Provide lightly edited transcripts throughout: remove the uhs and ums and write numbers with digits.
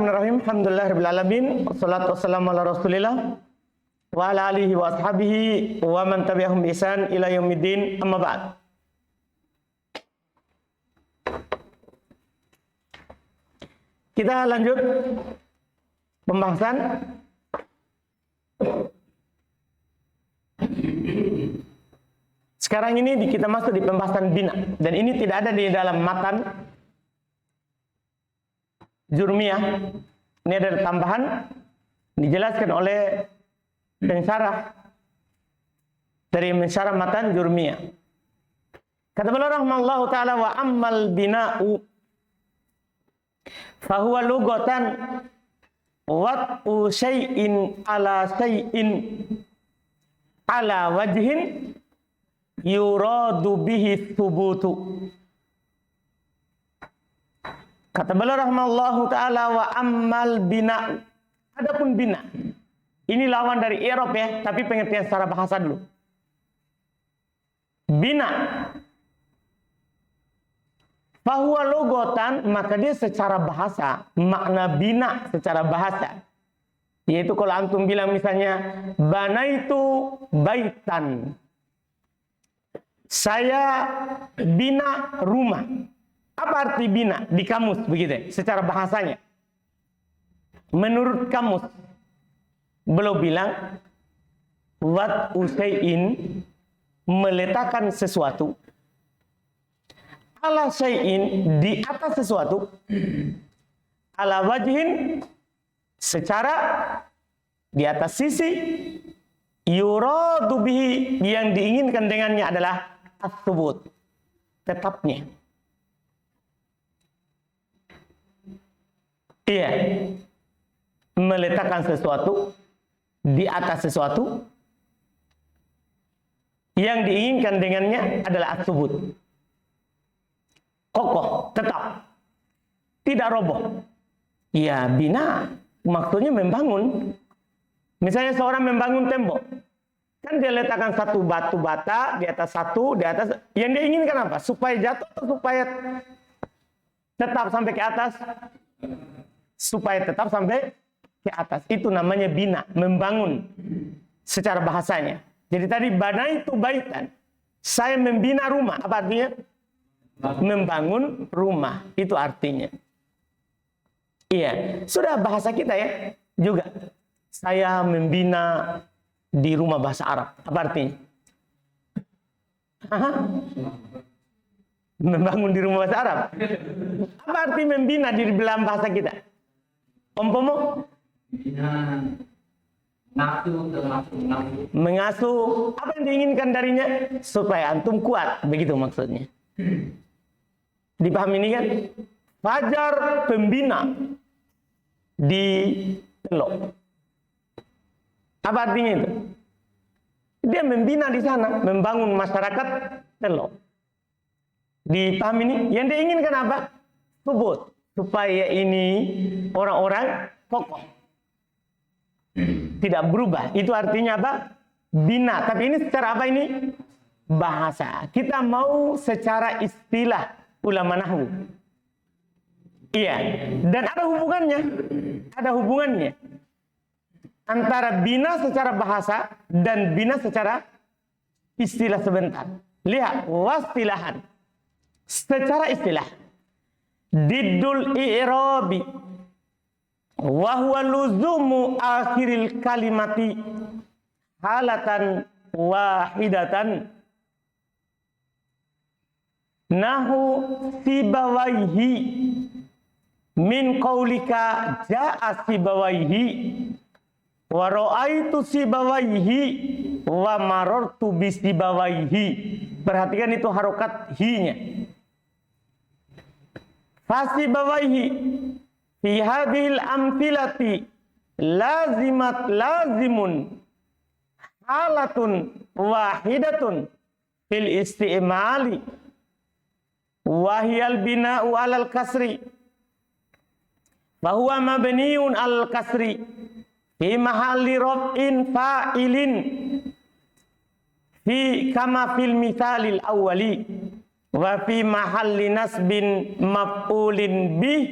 Bismillahirrahmanirrahim. Alhamdulillahirabbil alamin. Wassalatu wassalamu ala Rasulillah wa ala alihi wa ashabihi wa man tabi'ahum bi ihsan ila yaumiddin. Amma ba'd. Kita lanjut pembahasan sekarang ini kita masuk di pembahasan bina, dan ini tidak ada di dalam matan Jurmiyah. Ini ada tambahan dijelaskan oleh pensyarah dari mensyarah matan Jurmiyah. Kata beliau rahimahullahu taala, wa ammal bina'u fahuwa lugatan wat'u syai'in ala wajhin yuradu bihi thubutu. Kata beliau rahimahullahu ta'ala, wa ammal bina. Adapun bina, ini lawan dari i'rab ya, tapi pengertian secara bahasa dulu. Bina fahuwa logotan, maka dia secara bahasa, makna bina secara bahasa, yaitu kalau antum bilang misalnya banaitu baitan, saya bina rumah. Apa arti bina di kamus begitu secara bahasanya? Menurut kamus, beliau bilang wat usai'in, meletakkan sesuatu, ala syai'in, di atas sesuatu, ala wajhin, secara di atas sisi, yuradu bihi, yang diinginkan dengannya adalah as-subut, tetapnya. Iya, meletakkan sesuatu di atas sesuatu, yang diinginkan dengannya adalah as-subut, kokoh, tetap, tidak roboh. Ya, bina maksudnya membangun. Misalnya seorang membangun tembok, kan dia letakkan satu batu bata di atas satu, di atas, yang dia inginkan apa? Supaya jatuh atau supaya tetap sampai ke atas? Supaya tetap sampai ke atas. Itu namanya bina, membangun secara bahasanya. Jadi tadi bana itu baitan, saya membina rumah. Apa artinya? Membangun rumah, itu artinya. Iya, sudah bahasa kita ya juga. Saya membina di rumah bahasa Arab. Apa artinya? Membangun di rumah bahasa Arab. Apa arti membina di dalam bahasa kita? Ompomo? Mengasuh. Apa yang diinginkan darinya? Supaya antum kuat. Begitu maksudnya. Dipahami ini kan? Fajar pembina di Telok. Apa artinya itu? Dia membina di sana, membangun masyarakat Telok. Dipahami ini? Yang dia inginkan apa? Subut. Supaya ini orang-orang kokoh, tidak berubah. Itu artinya apa? Bina. Tapi ini secara apa ini? Bahasa. Kita mau secara istilah ulama nahwu. Iya. Dan ada hubungannya. Ada hubungannya antara bina secara bahasa dan bina secara istilah sebentar. Lihat, wastilahan. Secara istilah. Diddul i'rabi wa huwa luzumu akhiril kalimati halatan wahidatan nahu sibawaihi min qaulika ja'a sibawaihi wa ra'aitu sibawaihi wa marartu bisibawaihi. Perhatikan itu harokat hi-nya. Fasibawaihi fi hadhil amthilati lazimun halatun wahidatun fil isti'mali wa hiyal bina'u 'alal kasri fa huwa mabniun 'alal kasri fi mahalli raf'in fa'ilin fi kama fil mithalil awwali wa fi mahalli nasbin maf'ulin bih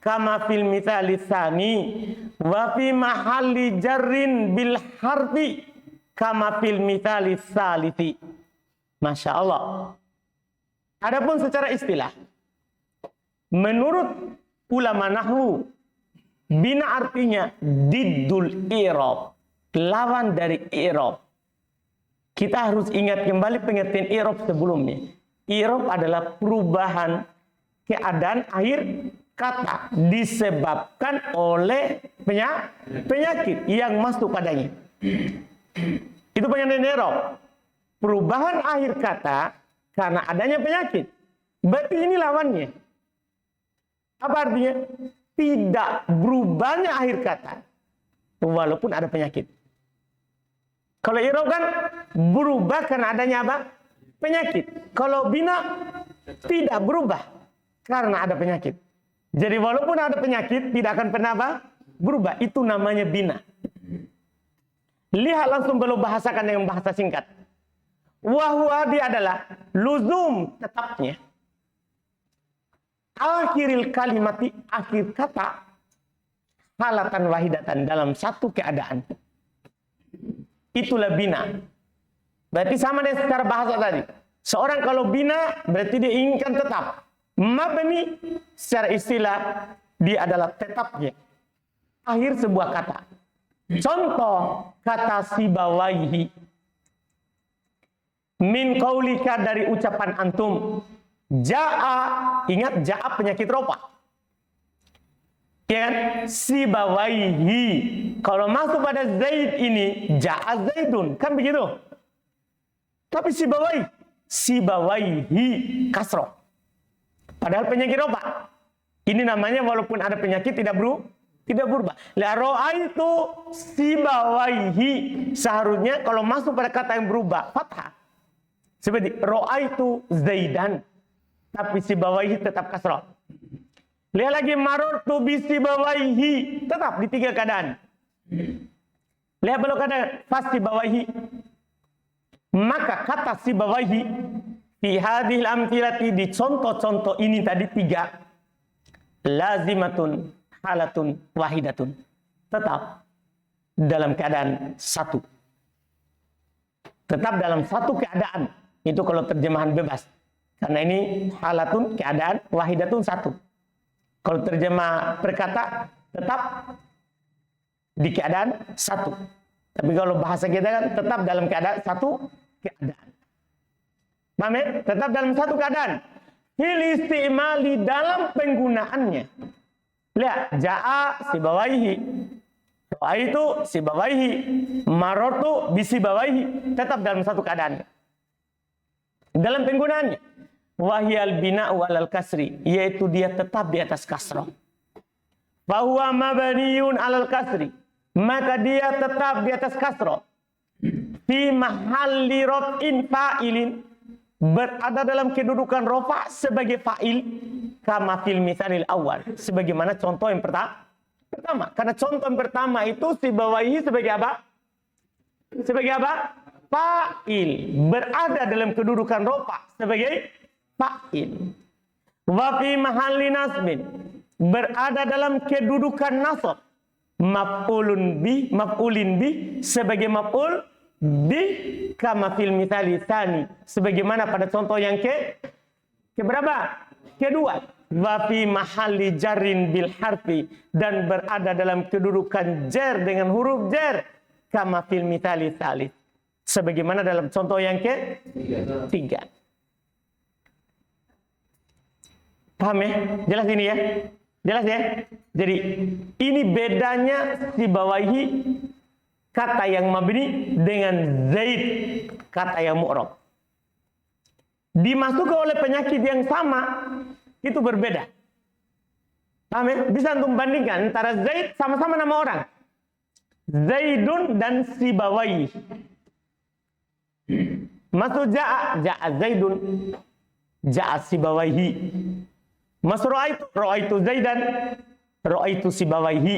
kama fil mithali tsani wa fi mahalli jarrin bil harfi kama fil mithali tsaliti. Masya Allah. Adapun secara istilah, menurut ulama nahwu, bina artinya diddul i'rab, lawan dari i'rab. Kita harus ingat kembali pengertian i'rab sebelumnya. I'rab adalah perubahan keadaan akhir kata disebabkan oleh penyakit yang masuk padanya. Itu pengertian i'rab. Perubahan akhir kata karena adanya penyakit. Berarti ini lawannya. Apa artinya? Tidak berubahnya akhir kata walaupun ada penyakit. Kalau i'rab kan berubah karena adanya apa? Penyakit. Kalau bina tidak berubah karena ada penyakit. Jadi walaupun ada penyakit tidak akan pernah apa? Berubah. Itu namanya bina. Lihat langsung kalau bahasakan dengan bahasa singkat. Wahwa dia adalah luzum, tetapnya. Akhiril kalimati, akhir kata, halatan wahidatan, dalam satu keadaan. Itulah bina. Berarti sama dengan secara bahasa tadi. Seorang kalau bina berarti dia inginkan tetap. Mabni secara istilah dia adalah tetapnya. Akhir sebuah kata. Contoh kata sibawaihi. Min qaulika, dari ucapan antum. Ja'a, ingat ja'a penyakit ropa. Ya kan? Sibawaihi. Kalau masuk pada Zaid ini, ja'a Zaidun. Kan begitu? Tapi sibawaihi kasroh. Padahal penyakit ropa. Ini namanya walaupun ada penyakit tidak berubah. La ra'aitu sibawaihi. Seharusnya kalau masuk pada kata yang berubah, fathah. Seperti ra'aitu Zaidan. Tapi sibawaihi tetap kasrah. Lihat lagi marartu bi sibawaihi. Tetap di tiga keadaan. Lihat belum keadaan fas sibawaihi. Maka kata sibawaihi fi hadhil amthilati, di contoh-contoh ini tadi tiga, lazimatun halatun wahidatun. Tetap dalam keadaan satu. Tetap dalam satu keadaan. Itu kalau terjemahan bebas. Karena ini halatun, keadaan, wahidatun, satu. Kalau terjemah perkata, tetap di keadaan satu. Tapi kalau bahasa kita kan tetap dalam keadaan satu keadaan. Paham ya? Tetap dalam satu keadaan. Fil istimali, dalam penggunaannya. Lihat, ja'a sibawaihi. Itu sibawaihi. Marartu bisibawaihi. Tetap dalam satu keadaan. Dalam penggunaannya. Wahyal bina'u alal kasri, yaitu dia tetap di atas kasrah. Fahuwa mabniyun alal kasri, maka dia tetap di atas kasrah. Fi mahalli raf'in fa'ilin, berada dalam kedudukan rafa sebagai fa'il, kama fil mitsalil awal, sebagaimana contoh yang pertama. Karena contoh yang pertama itu sibawaihi sebagai apa? Sebagai apa? Fa'il, berada dalam kedudukan rafa sebagai fa'il. Wa fi mahalli nasbin, berada dalam kedudukan nasab. Maf'ulun bi sebagai maf'ul bi, kama fil mithali tsani, sebagaimana pada contoh yang keberapa? Kedua. Wa fi mahalli jarrin bil harfi, dan berada dalam kedudukan jar dengan huruf jar, kama fil mithali tsalits, sebagaimana dalam contoh yang ketiga. Paham ya? Jelas ini ya? Jelas ya? Jadi ini bedanya sibawaihi kata yang mabni dengan Zaid kata yang mu'rab. Dimasukkan oleh penyakit yang sama, itu berbeda. Paham ya? Bisa untuk bandingkan antara Zaid sama-sama nama orang. Zaidun dan sibawaihi. Masuk ja'a Zaidun, ja'a sibawaihi. Mas ra'aitu Zaidan, ra'aitu sibawaihi.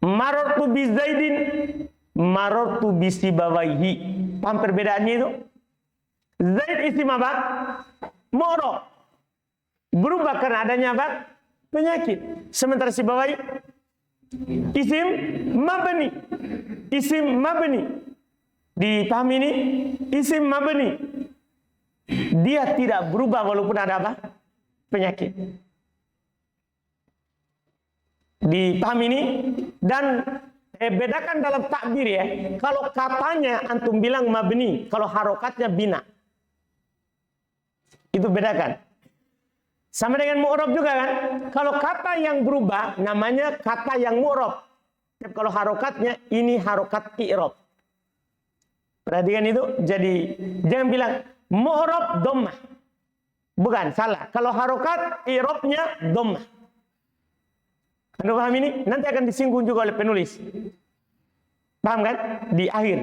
Marartu bi Zaidin, marartu bi sibawaihi. Paham perbedaannya itu? Zaid isim apa? Mu'rab. berubah karena adanya apa? Penyakit. Sementara si bawah isim mabni. Isim mabni. Dipahami ini? Isim mabni. Dia tidak berubah walaupun ada apa? Penyakit. Dipahami ini? Dan bedakan dalam takbir ya. Kalau katanya antum bilang mabni, kalau harokatnya bina. Itu bedakan. Sama dengan mu'rab juga kan. Kalau kata yang berubah namanya kata yang mu'rab. Tapi kalau harokatnya ini harokat i'rab. Perhatikan itu. Jadi jangan bilang mu'rab dhammah. Bukan, salah. Kalau harokat i'rabnya dhammah. Anda paham ini? Nanti akan disinggung juga oleh penulis. Paham kan? Di akhir.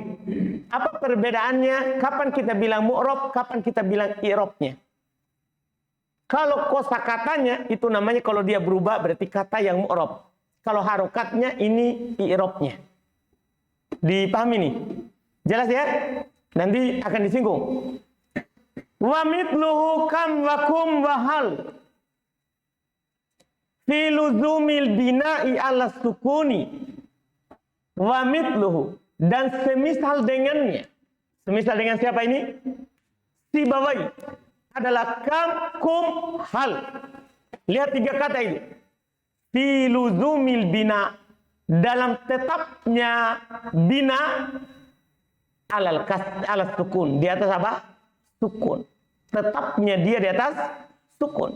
Apa perbedaannya? Kapan kita bilang mu'rab, kapan kita bilang i'rabnya? Kalau kosakatanya itu namanya kalau dia berubah berarti kata yang mu'rab. Kalau harokatnya ini i'rabnya. Dipahami nih? Jelas ya? Nanti akan disinggung. Wa mithluhu kam wa kum wa hal. Fi luzumil bina'i ala sukuni. Wa mithluhu. Dan semisal dengannya. Semisal dengan siapa ini? Si bawai. Adalah kam, kum, hal. Lihat 3 kata itu. Fi luzumil bina. Dalam tetapnya bina. Alal sukun. Di atas apa? Sukun. Tetapnya dia di atas sukun.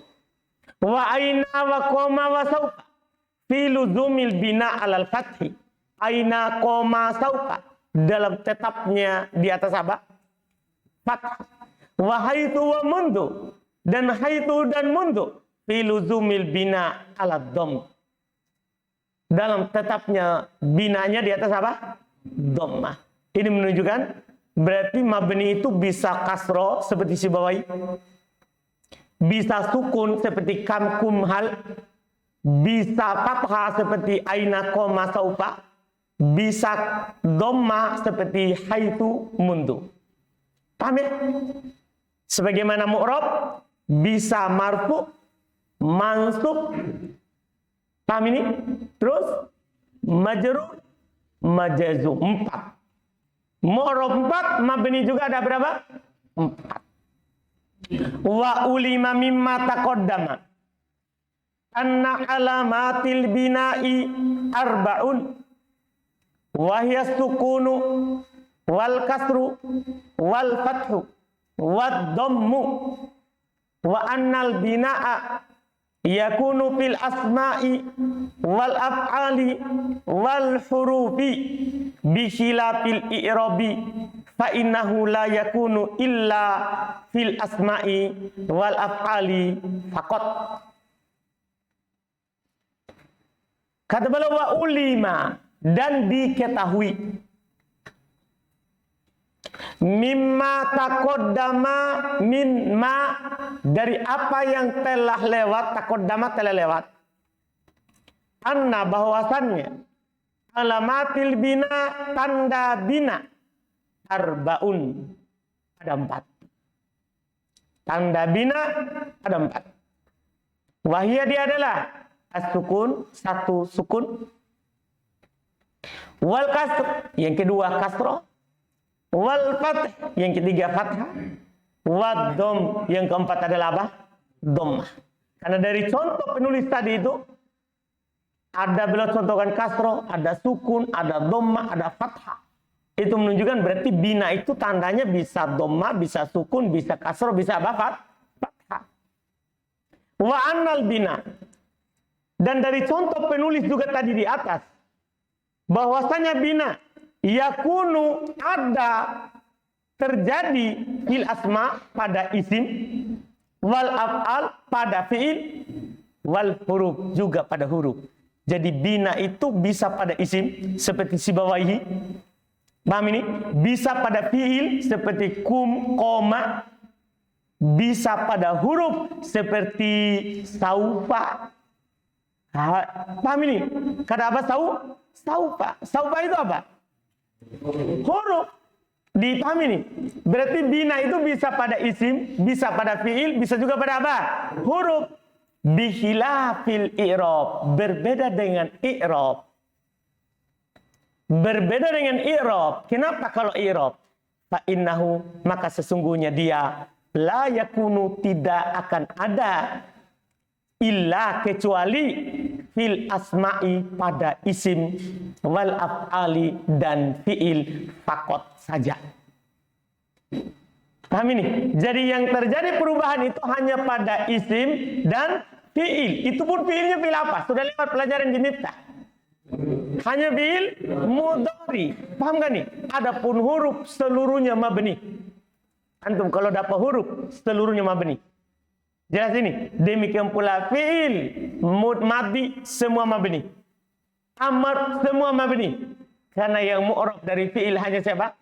Wa aina wa koma wa saufa. Fi luzumil bina alal fathi. Aina koma saufa. Dalam tetapnya di atas apa? Fath. Wahaitu wa mundu. Dan haitu dan mundu. Fi luzumil bina ala dhom. Dalam tetapnya binanya di atas apa? Dhammah. Ini menunjukkan berarti mabni itu bisa kasro seperti si bawai. Bisa sukun seperti kam kum hal. Bisa fathah seperti aina koma saufa. Bisa dhammah seperti haitu mundu. Paham ya? Sebagaimana mu'rab bisa marfu, mansub. Paham ini? Terus majrur, majazum. 4. Mu'rab 4, mabni juga ada berapa? 4. Wa ulima mimma taqaddama anna alamatil bina'i arba'un wa hiya sukunu wal kasru wal fathu wad dhammu wa annal binaa yakunu fil asma'i wal af'ali wal hurufi bi khilafil i'rabi fa innahu la yakunu illa fil asma'i wal af'ali faqat. Kata beliau wa ulima, dan diketahui mimma taqaddama min ma, dari apa yang telah lewat. Taqaddama telah lewat. Anna, bahwasannya alamatil bina, tanda bina, arbaun, ada 4. Tanda bina ada 4. Wahia, dia adalah as-sukun, 1 sukun, wal kasr, yang kedua kasroh, wal fath, yang ketiga fathah, wad dom, yang keempat adalah apa? Dhammah. Karena dari contoh penulis tadi itu ada beliau contohkan kasroh, ada sukun, ada dhammah, ada fathah. Itu menunjukkan berarti bina itu tandanya bisa dhammah, bisa sukun, bisa kasroh, bisa apa? Fathah. Wa annal bina, dan dari contoh penulis juga tadi di atas, bahwasanya bina yakunu, ada, terjadi fil asma, pada isim, wal af'al, pada fi'il, wal huruf, juga pada huruf. Jadi bina itu bisa pada isim seperti sibawaihi, paham ini? Bisa pada fi'il seperti kum, koma. Bisa pada huruf seperti saufa. Paham ini? Kata apa saufa? Saufa itu apa? Huruf. Dipahami ini? Berarti bina itu bisa pada isim, bisa pada fi'il, bisa juga pada apa? Huruf. Bihilafil i'rab, berbeda dengan i'rab. Berbeda dengan i'rab. Kenapa kalau i'rab? Fa innahu, maka sesungguhnya dia la yakunu, tidak akan ada, illa kecuali fil asma'i, pada isim, wal af'ali, dan fi'il fakot saja. Paham ini? Jadi yang terjadi perubahan itu hanya pada isim dan fi'il. Itu pun fi'ilnya fi'il apa? Sudah lewat pelajaran di Miftah. Hanya fi'il mudhari. Paham gak nih? Adapun huruf seluruhnya mabni. Antum kalau dapat huruf seluruhnya mabni. Jelas ini? Demikian pula fi'il madi semua mabni. Amr semua mabni. Karena yang mu'rab dari fi'il hanya siapa?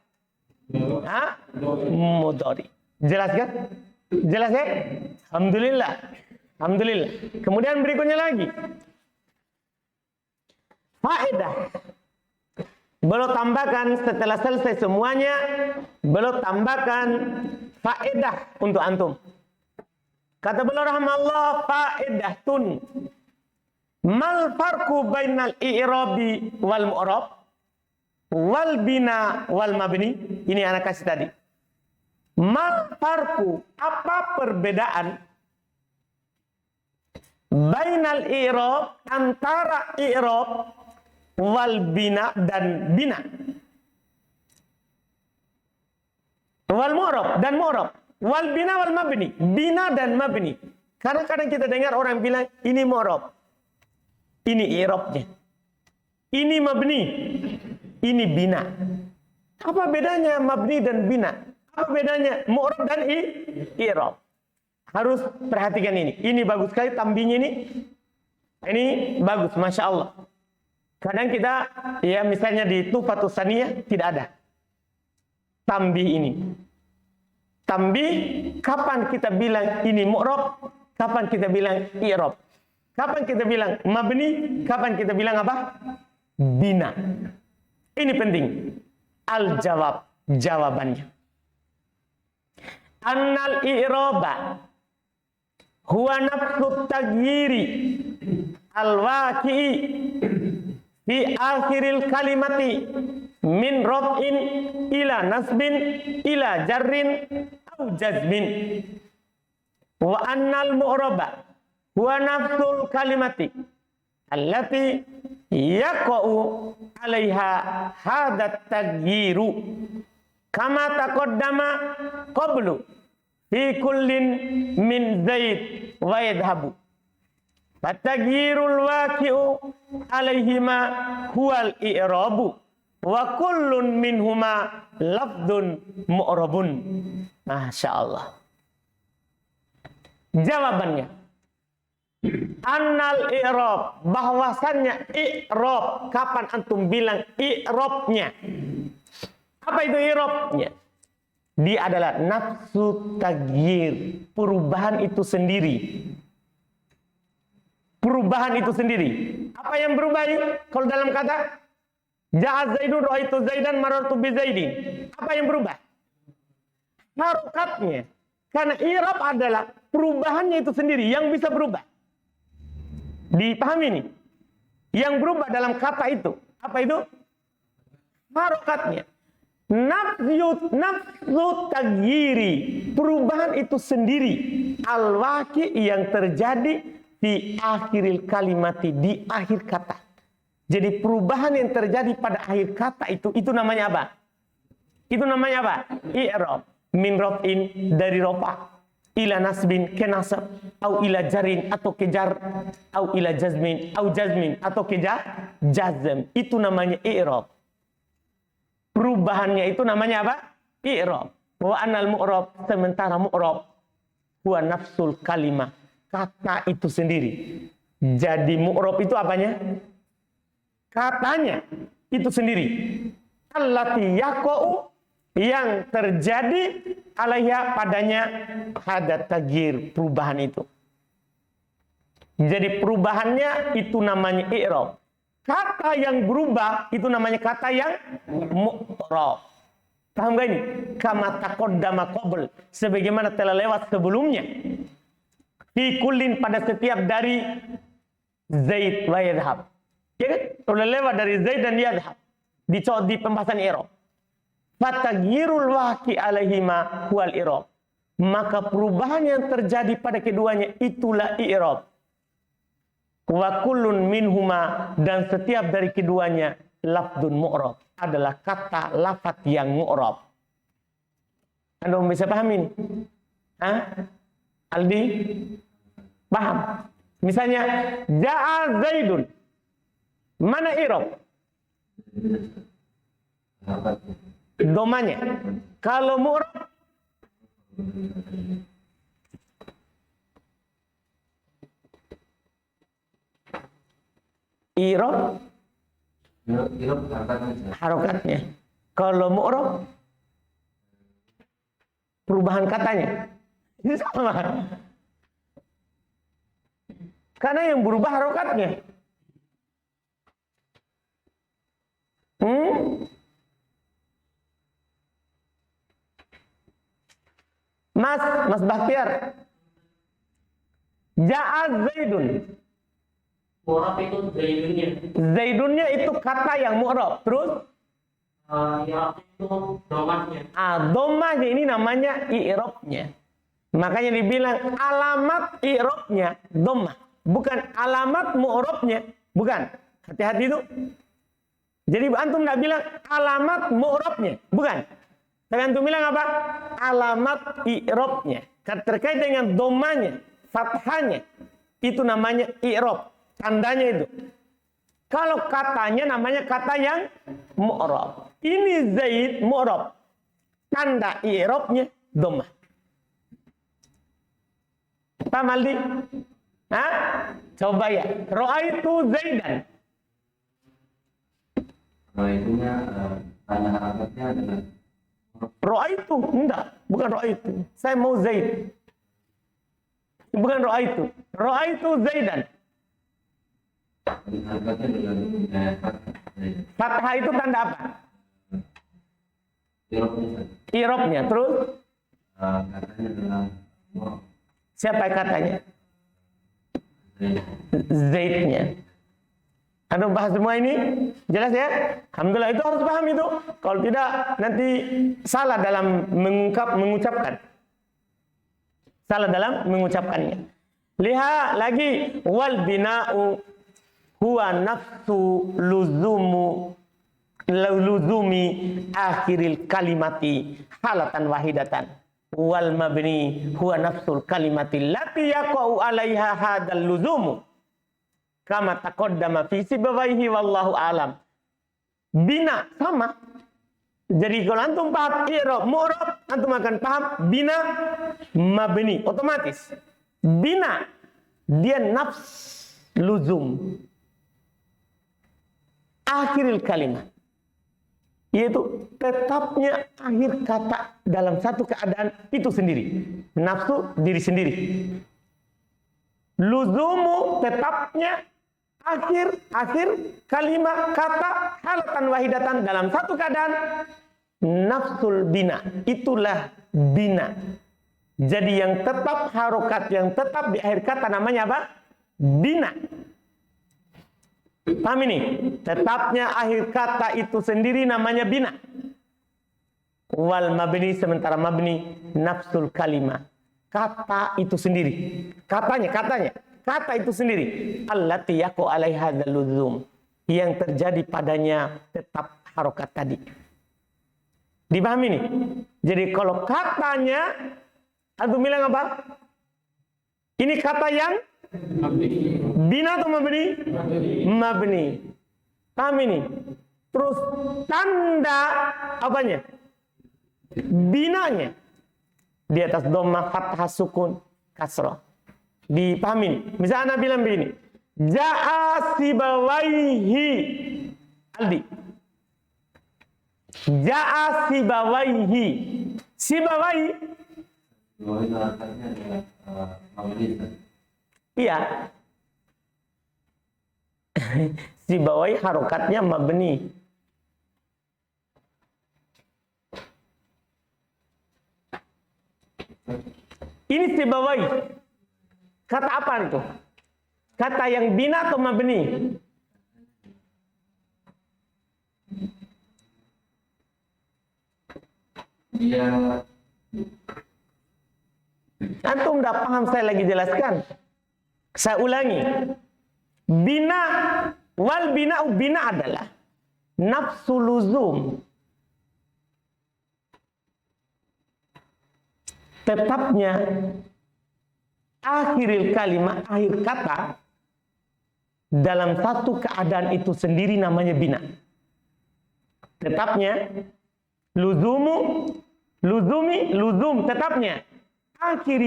Mudhari. Jelas kan? Jelas ya? Alhamdulillah. Alhamdulillah. Kemudian berikutnya lagi. Faedah. Belum tambahkan setelah selesai semuanya, belum tambahkan faedah untuk antum. Kata beliau rahimahullah, faedatun. Mal farqu bainal i'rabi wal mu'rab wal bina wal mabni. Ini anak kasih tadi. Mal farqu, apa perbedaan bainal i'rab, antara i'rab, wal bina dan bina, wal mu'rab dan mu'rab, wal bina wal mabni, bina dan mabni. Karena kadang kita dengar orang bilang ini mu'rab, ini i'rabnya, ini mabni, ini bina. Apa bedanya mabni dan bina? Apa bedanya mu'rab dan i'rab? Harus perhatikan ini. Ini bagus sekali tambihnya ini. Ini bagus, masya Allah. Kadang kita, ya misalnya di Tuhfatus Saniyah tidak ada tambih ini. Tambih, kapan kita bilang ini mu'rab, kapan kita bilang i'rab, kapan kita bilang mabni, kapan kita bilang apa? Bina. Ini penting. Al-jawab, jawabannya. Annal i'raba huwa nafsu tagyiri al-waqi'i fi akhiril kalimati min raf'in ila nasbin ila jarrin au jazmin. Wa annal mu'raba huwa nafsul kalimati allati yaqa'u 'alaiha hadat taghyiru kama taqaddama qablu fi kullin min zaid wa yadhhabu. Fataghirul waqi'u alaihima huwal i'rabu wa kullun minhuma lafdun mu'rabun. Masya Allah. Jawabannya, annal i'rab, bahwasannya i'rab, kapan antum bilang i'rabnya? Apa itu i'rabnya? Dia adalah nafsu taghyir, perubahan itu sendiri. Perubahan itu sendiri. Apa yang berubah ini? Kalau dalam kata ja'a Zaidun ra'aitu Zaidan marartu bi Zaidin. Apa yang berubah? Harokatnya. Karena i'rab adalah perubahannya itu sendiri yang bisa berubah. Dipahami ini? Yang berubah dalam kata itu. Apa itu? Harokatnya. Nafsu taghyiri, perubahan itu sendiri. Al-waqi, yang terjadi di akhiril kalimati, di akhir kata. Jadi perubahan yang terjadi pada akhir kata itu namanya apa? Itu namanya apa? I'rab. Min raf'in, dari rafa, ila nasbin, ke nasab, au ila jarin, atau ke jar, au ila jazmin, au jazmin, atau ke jazm. Itu namanya i'rab. Perubahannya itu namanya apa? I'rab. Wa anal mu'rab, sementara mu'rab huwa nafsul kalimah, kata itu sendiri. Jadi mu'rab itu apanya? Katanya itu sendiri. Allati yaqa'u, yang terjadi alaiha, padanya hadat taghyir, perubahan itu. Jadi perubahannya itu namanya i'rab. Kata yang berubah itu namanya kata yang mu'rab. Paham gak ini? Kama taqaddama qabl, sebagaimana telah lewat sebelumnya. Fi kullin pada setiap dari Zaid wa yadhhab. Ya kan? Udah lewat dari Zaid dan yadhhab. Di pembahasan i'rab. Fataghirul waqi alaihima huwal i'rab. Maka perubahan yang terjadi pada keduanya itulah i'rab. Wa kullun minhuma, dan setiap dari keduanya lafdun mu'rab, adalah kata lafaz yang mu'rab. Anda bisa paham ini? Hah? Aldi? Paham? Misalnya ja'a Zaidun. Mana i'rab? Domanya. Kalau mu'rab i'rab harokatnya. Kalau mu'rab perubahan katanya. Ini sama. Karena yang berubah harokatnya. Mas Bahtiar. Ja'a Zaidun. Mu'rab itu Zaidunnya. Zaidunnya itu kata yang mu'rab. Terus? I'rab itu domahnya. Domahnya ini namanya i'rabnya. Makanya dibilang alamat i'rabnya domah. Bukan alamat mu'rabnya. Bukan. Hati-hati itu. Jadi antum nggak bilang alamat mu'rabnya. Bukan. Tapi antum bilang apa? Alamat i'rabnya. Terkait dengan domahnya, fathahnya. Itu namanya i'rab. Tandanya itu. Kalau katanya namanya kata yang mu'rab. Ini Zaid mu'rab. Tanda i'rabnya dhammah. Paham Aldi? Hah? Coba ya. Ra'aitu Zaidan. Ra'aitunya tanda harakatnya adalah Ra'aitu. Enggak. Bukan ra'aitu. Saya mau Zaid. Bukan ra'aitu. Ra'aitu Zaidan. harakatnya dengan Fathah itu tanda apa? irobnya. Irobnya. Terus? Katanya adalah Siapa katanya? Zaidnya. Anda bahas semua ini? Jelas ya? Alhamdulillah, itu harus paham itu. Kalau tidak, nanti salah dalam mengucapkan. Salah dalam mengucapkannya. Lihat lagi. Wal bina'u huwa nafsu luzumi akhiril kalimati halatan wahidatan. Wal mabni huwa nafsul kalimati lati yaqa'u alaiha hadal luzumu kama taqaddama fi sibawaihi wallahu alam. Bina sama. Jadi kalau antum paham i'rab mu'rab, antum akan paham bina mabni otomatis. Bina dia nafs luzum akhiril kalimat, yaitu tetapnya akhir kata dalam satu keadaan itu sendiri. Nafsu diri sendiri. Luzumu tetapnya akhir kalimat kata halatan wahidatan dalam satu keadaan. Nafsul bina, itulah bina. Jadi yang tetap harokat, yang tetap di akhir kata namanya apa? Bina. Paham ini? Tetapnya akhir kata itu sendiri namanya bina. Wal mabni, sementara mabni nafsul kalimah. Kata itu sendiri. Katanya. Kata itu sendiri. Allati yaqu alaiha dzalluzum. Yang terjadi padanya tetap harokat tadi. Dipahami ini? Jadi kalau katanya, antum bilang apa? Ini kata yang bina atau mabni? Mabni. Paham ini? Terus tanda apanya? Binanya. Di atas dhammah, fathah, sukun, kasrah. Dipahami? Misalnya Anda bilang begini. Ja'a sibawaihi. Aldi. Ja'a sibawaihi. Sibawaihi. itu harakatnya adalah mabni. Iya. Sibawaihi harokatnya mabni. Ini sibawaihi. Kata apa itu? Kata yang bina atau mabni? Dia Antum tidak paham, saya lagi jelaskan. Saya ulangi. Bina wal bina adalah nafsu luzum. Tetapnya akhiril kalimat, akhir kata dalam satu keadaan itu sendiri namanya bina. Tetapnya luzum tetapnya akhir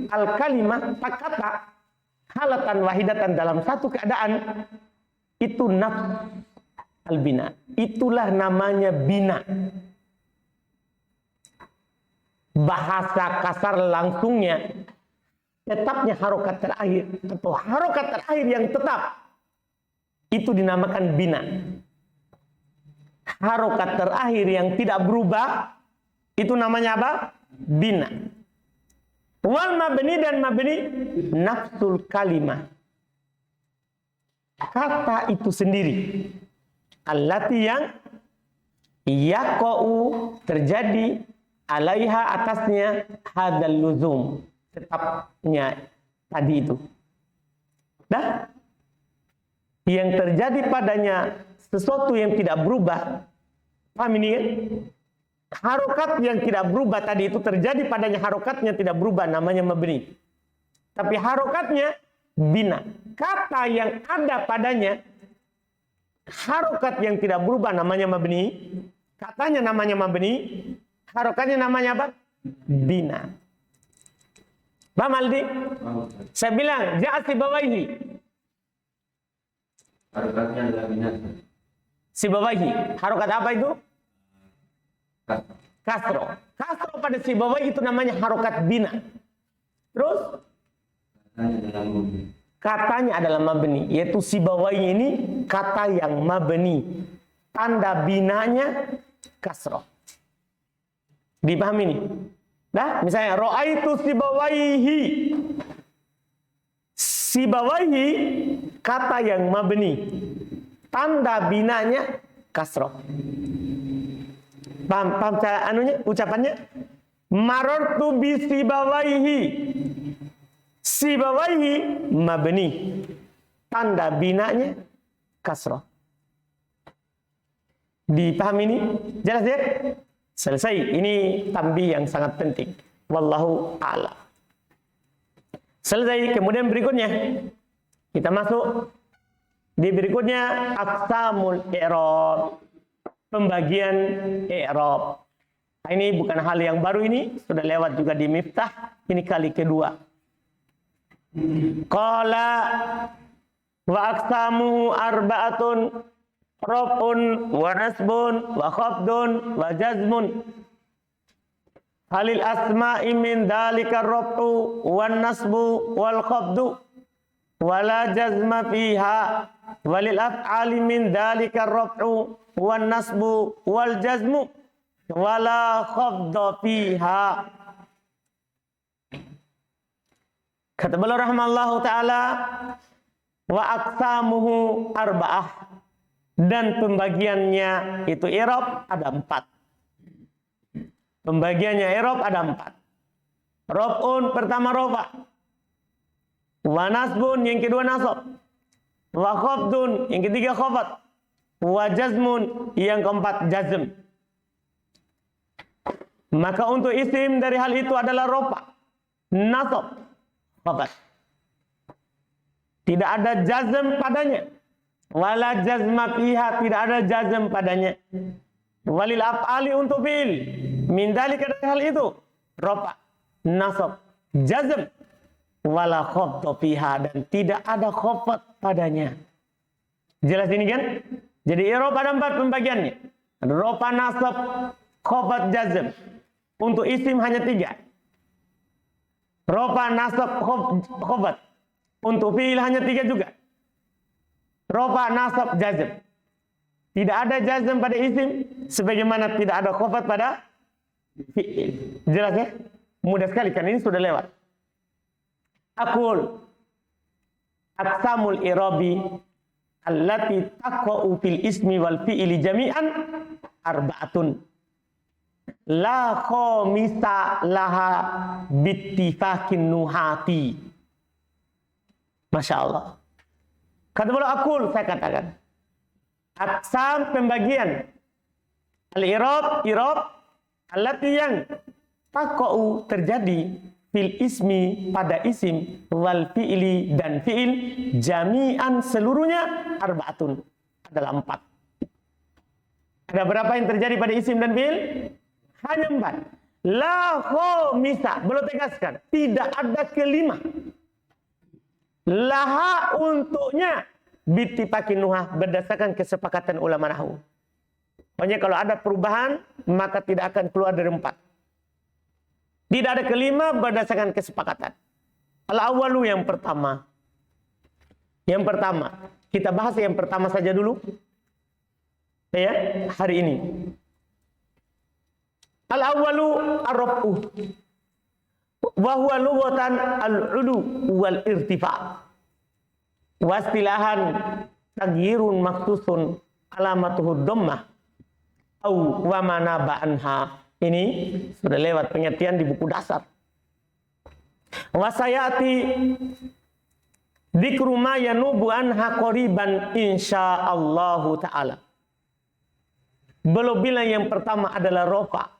al kalimat kata halatan wahidatan dalam satu keadaan itu nafs al bina. Itulah namanya bina. Bahasa kasar langsungnya tetapnya harokat terakhir atau harokat terakhir yang tetap itu dinamakan bina. Harokat terakhir yang tidak berubah itu namanya apa? Bina. Wal mabni dan mabni nafsul kalimah. Kata itu sendiri. Allati yang yaqa'u terjadi alaiha atasnya hadal luzum. Tetapnya tadi itu. Dah? Yang terjadi padanya sesuatu yang tidak berubah. Paham ini kan? Harokat yang tidak berubah tadi itu terjadi padanya harokatnya tidak berubah namanya mabni. Tapi harokatnya bina. Kata yang ada padanya harokat yang tidak berubah namanya mabni. Katanya namanya mabni. Harokatnya namanya apa? Bina. Paham Aldi? Saya bilang ja'a Sibawaihi. harokatnya adalah bina. Sibawaihi. Harokat apa itu? Kasro. Kasro pada Sibawaihi itu namanya harokat bina. Terus? Katanya adalah mabni. Yaitu Sibawaihi ini kata yang mabni. Tanda binanya kasro. Dipahami ini? Dah, misalnya ra'aitu Sibawaihi. Sibawaihi kata yang mabni. Tanda binanya kasro. Paham cara anunya, ucapannya? Marartu bi Sibawaihi. Sibawaihi mabni. Tanda binanya kasro. Dipahami ini? Jelas ya? Selesai. Ini tambih yang sangat penting. Wallahu a'lam. Selesai. Kemudian berikutnya kita masuk di berikutnya aqsamul i'rab. Pembagian i'rab. Nah, ini bukan hal yang baru, ini sudah lewat juga di Miftah. Ini kali kedua. Qala wa aqsamuhu arba'atun raf'un wa nasbun wa khafdun wa jazmun. Halil asma'i min dhalika raf'u wan nasbu wal khafdu wala jazma fiha walil af'ali min dhalika raf'u wan nasbu wal jazmu wala khafda fiha. Kata beliau rahimahullahu taala wa aqsamuhu arba'ah, dan pembagiannya itu i'rab ada 4. Pembagiannya i'rab ada 4. Raf'un pertama rafa, wa nasbun yang kedua nasab, wa khafdun yang ketiga khafad, wa jazmun yang keempat jazm. Maka untuk isim dari hal itu adalah rafa, nasab, khafad. Tidak ada jazm padanya. Wala jazma fiha, tidak ada jazm padanya. Walil af'ali untuk fi'il min dzalika dari hal itu rafa, nasab, jazm, wala khafd fiha, dan tidak ada khafad padanya. Jelas ini kan? Jadi i'rab ada 4 pembagiannya. Rafa, nasab, khafad, jazm. Untuk isim hanya 3. Rafa, nasab, khafad. Untuk fi'il hanya 3 juga. Rafa, nasab, jazm. Tidak ada jazm pada isim, sebagaimana tidak ada khafad pada fi'il. Jelas ya? Mudah sekali kan, ini sudah lewat. Aqul aqsamul i'rabi allati taqa'u fil ismi wal fi'li jami'an arba'atun la khamisa laha bittifaqin nuhati. Masya Allah. Kata beliau aqul, saya katakan aqsam pembagian al-i'rab allati yang taqa'u terjadi fil ismi pada isim wal fi'li dan fi'il jami'an seluruhnya arba'atun adalah 4. Ada berapa yang terjadi pada isim dan fi'il? Hanya 4. La khamisa, belum tegaskan, tidak ada kelima. Laha untuknya bittifaqin nuhah berdasarkan kesepakatan ulama nahwu. Pokoknya kalau ada perubahan maka tidak akan keluar dari 4. Tidak ada kelima berdasarkan kesepakatan. Al-awwalu yang pertama. Yang pertama, kita bahas yang pertama saja dulu. Ya, hari ini. Al-awwalu ar-raf'u. Wa huwa lughatan al-'ulu wal irtifa'. Wa istilahan taghyirun maksusun alamatuhu dhammah au wa manaba anha. Ini sudah lewat pengertian di buku dasar. Wasayati dzikru ma yanubu anha qoriban insyaallahu taala. Belum bilang yang pertama adalah rofa.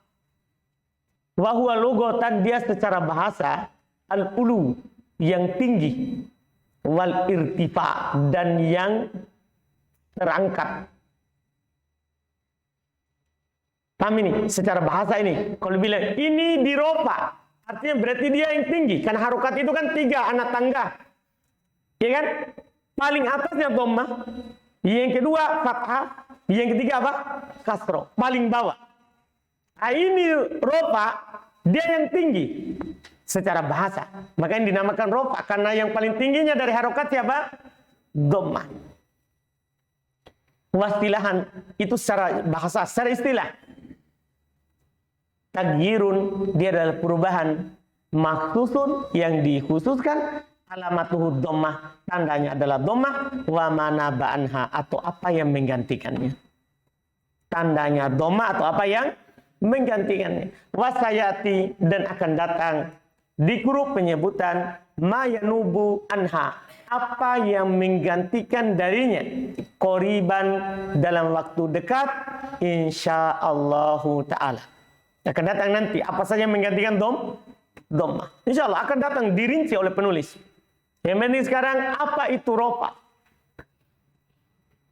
Wa huwa lughatan, dia secara bahasa al-ulu yang tinggi, wal irtifa dan yang terangkat. Paham ini? Secara bahasa ini. Kalau bilang ini dirofa, artinya berarti dia yang tinggi. Karena harokat itu kan 3 anak tangga. Ya kan? Paling atasnya dhammah, yang kedua fathah, yang ketiga apa? Kasroh. Paling bawah. Nah, ini rofa, dia yang tinggi secara bahasa. Makanya dinamakan rofa karena yang paling tingginya dari harokat siapa? Dhammah. Wastilahan itu secara bahasa, secara istilah. Taghyirun, dia adalah perubahan maksusun yang dikhususkan, alamatuhu dhammah, tandanya adalah dhammah, wa manaba anha atau apa yang menggantikannya. Tandanya dhammah atau apa yang menggantikannya. Wasayati, dan akan datang dikru penyebutan ma yanubu anha, apa yang menggantikan darinya, qoriban dalam waktu dekat insyaallahu taala. Akan datang nanti apa saja yang menggantikan dhammah. Insyaallah akan datang dirinci oleh penulis. Yang penting sekarang apa itu rofa?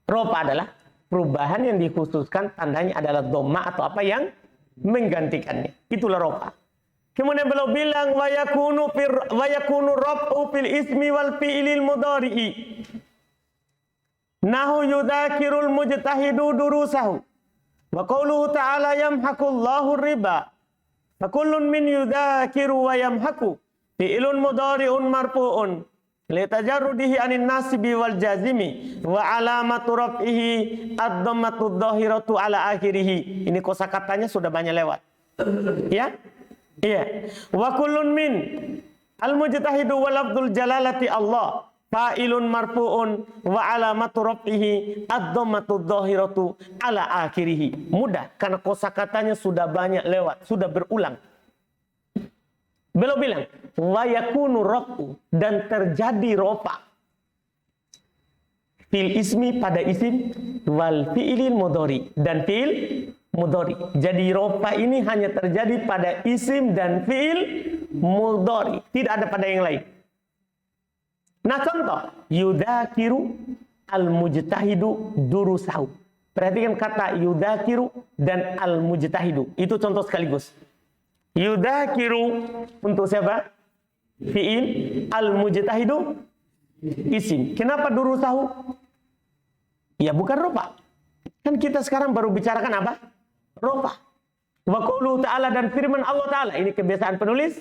Rofa adalah perubahan yang dikhususkan, tandanya adalah dhammah atau apa yang menggantikannya. Itulah rofa. Kemudian beliau bilang wa yakunu raf'u fil ismi wal fi'lil mudhari'i. Nahu yudzakirul mujtahidu durusahu. Wa qawluhu ta'ala yamhaqullahu riba. Fa kullun min yudzakiru wa yamhaqu fi'lun mudhari'un marfu'un li tajarrudihi 'anil nasibi wal jazimi wa 'alamatu raf'ihi ad-dhammatu adh-dhahiratu 'ala akhirih. Ini kosakatanya sudah banyak lewat. Ya? Iya. Wa kullun min al-mujtahidu wa lafdzul jalalati Allah fa'ilun marfu'un wa 'alamatu raf'ihi ad-dhammatu adh-dhahiratu 'ala akhirih. Mudah karena kosakatanya sudah banyak lewat, sudah berulang. Beliau bilang wa yakunu raf'u, dan terjadi rofa fil ismi pada isim wal fi'lil mudhari dan fi'il mudhari. Jadi rofa ini hanya terjadi pada isim dan fi'il mudhari, tidak ada pada yang lain. Nah contoh, yudzakiru al-mujtahidu durusahu. Perhatikan kata yudzakiru dan al-mujtahidu. Itu contoh sekaligus. Yudzakiru untuk siapa? Fi'il, al-mujtahidu isim. Kenapa durusahu? Ya bukan rofa. Kan kita sekarang baru bicarakan apa? Rofa. Wa qauluhu ta'ala, dan firman Allah Ta'ala. Ini kebiasaan penulis.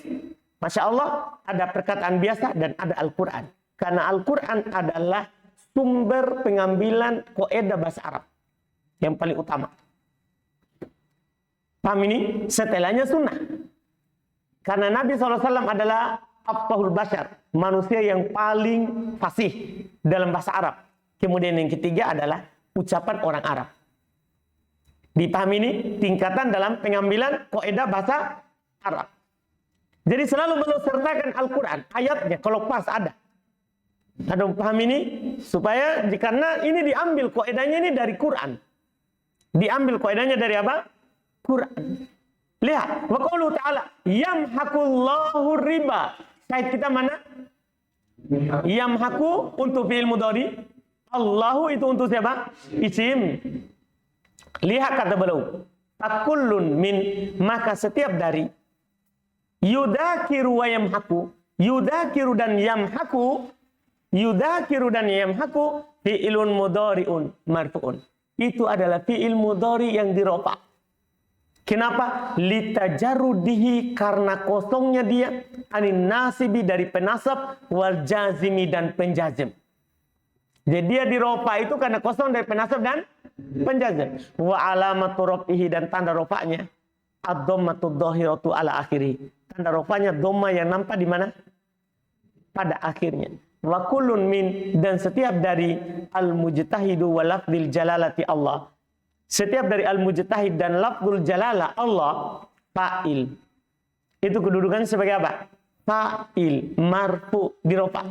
Masya Allah, ada perkataan biasa dan ada Al-Quran. Karena Al-Quran adalah sumber pengambilan kaidah bahasa Arab yang paling utama. Paham ini? Setelahnya sunnah. Karena Nabi SAW adalah afqahul bashar, manusia yang paling fasih dalam bahasa Arab. Kemudian yang ketiga adalah ucapan orang Arab. Dipahami ini tingkatan dalam pengambilan kaidah bahasa Arab. Jadi selalu beliau sertakan Al-Quran, ayatnya kalau pas ada. Ada paham ini? Supaya karena ini diambil kaidahnya ini dari Quran. Diambil kaidahnya dari apa? Quran. Lihat, wa qaulu ta'ala, yamhaqullahu riba. Syahid kita mana? Yamhaqu untuk fi'il mudhari. Allahu itu untuk siapa? Isim. Lihat kata beliau, takullun min, maka setiap dari yudakiru wa yamhaqu, yudakiru dan yamhaqu, yudakiru dan yamhaqu fi'ilun mudhari'un marfu'un. Itu adalah fi'il mudhari yang dirofa. Kenapa? Litajarrudihi, karena kosongnya dia, anin nasibi dari penasab, wal jazimi dan penjazim. Jadi dia dirofa itu karena kosong dari penasab dan penjazim. Wa alamatu rafihi, dan tanda rofanya ad-dhammatu dhahiratu ala akhirih. Tanda rofanya dhamma yang nampak di mana? Pada akhirnya. Wa kullun min, dan setiap dari al-mujtahidu wa lafdzil jalalati Allah. Setiap dari al-mujtahid dan lafdzul jalalah Allah, fa'il. Itu kedudukannya sebagai apa? Fa'il, marfu, dirofa.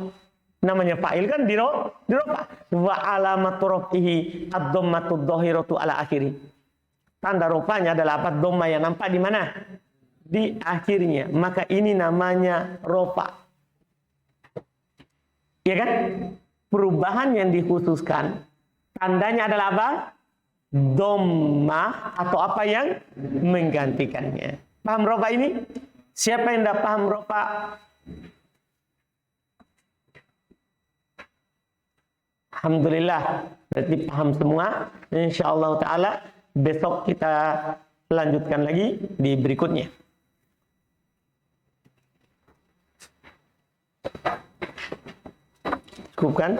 Namanya fa'il kan dirofa. Wa alamatu rafihi ad-dhammatu dhahiratu ala akhirih. Tanda rofanya adalah apa? Dhamma yang nampak di mana? Di akhirnya. Maka ini namanya rofa. Ya kan? Perubahan yang dikhususkan, tandanya adalah apa? Dhamma atau apa yang menggantikannya. Paham rofa ini? Siapa yang tidak paham rofa? Alhamdulillah, berarti paham semua. InsyaAllah ta'ala besok kita lanjutkan lagi di berikutnya. Cukup kan?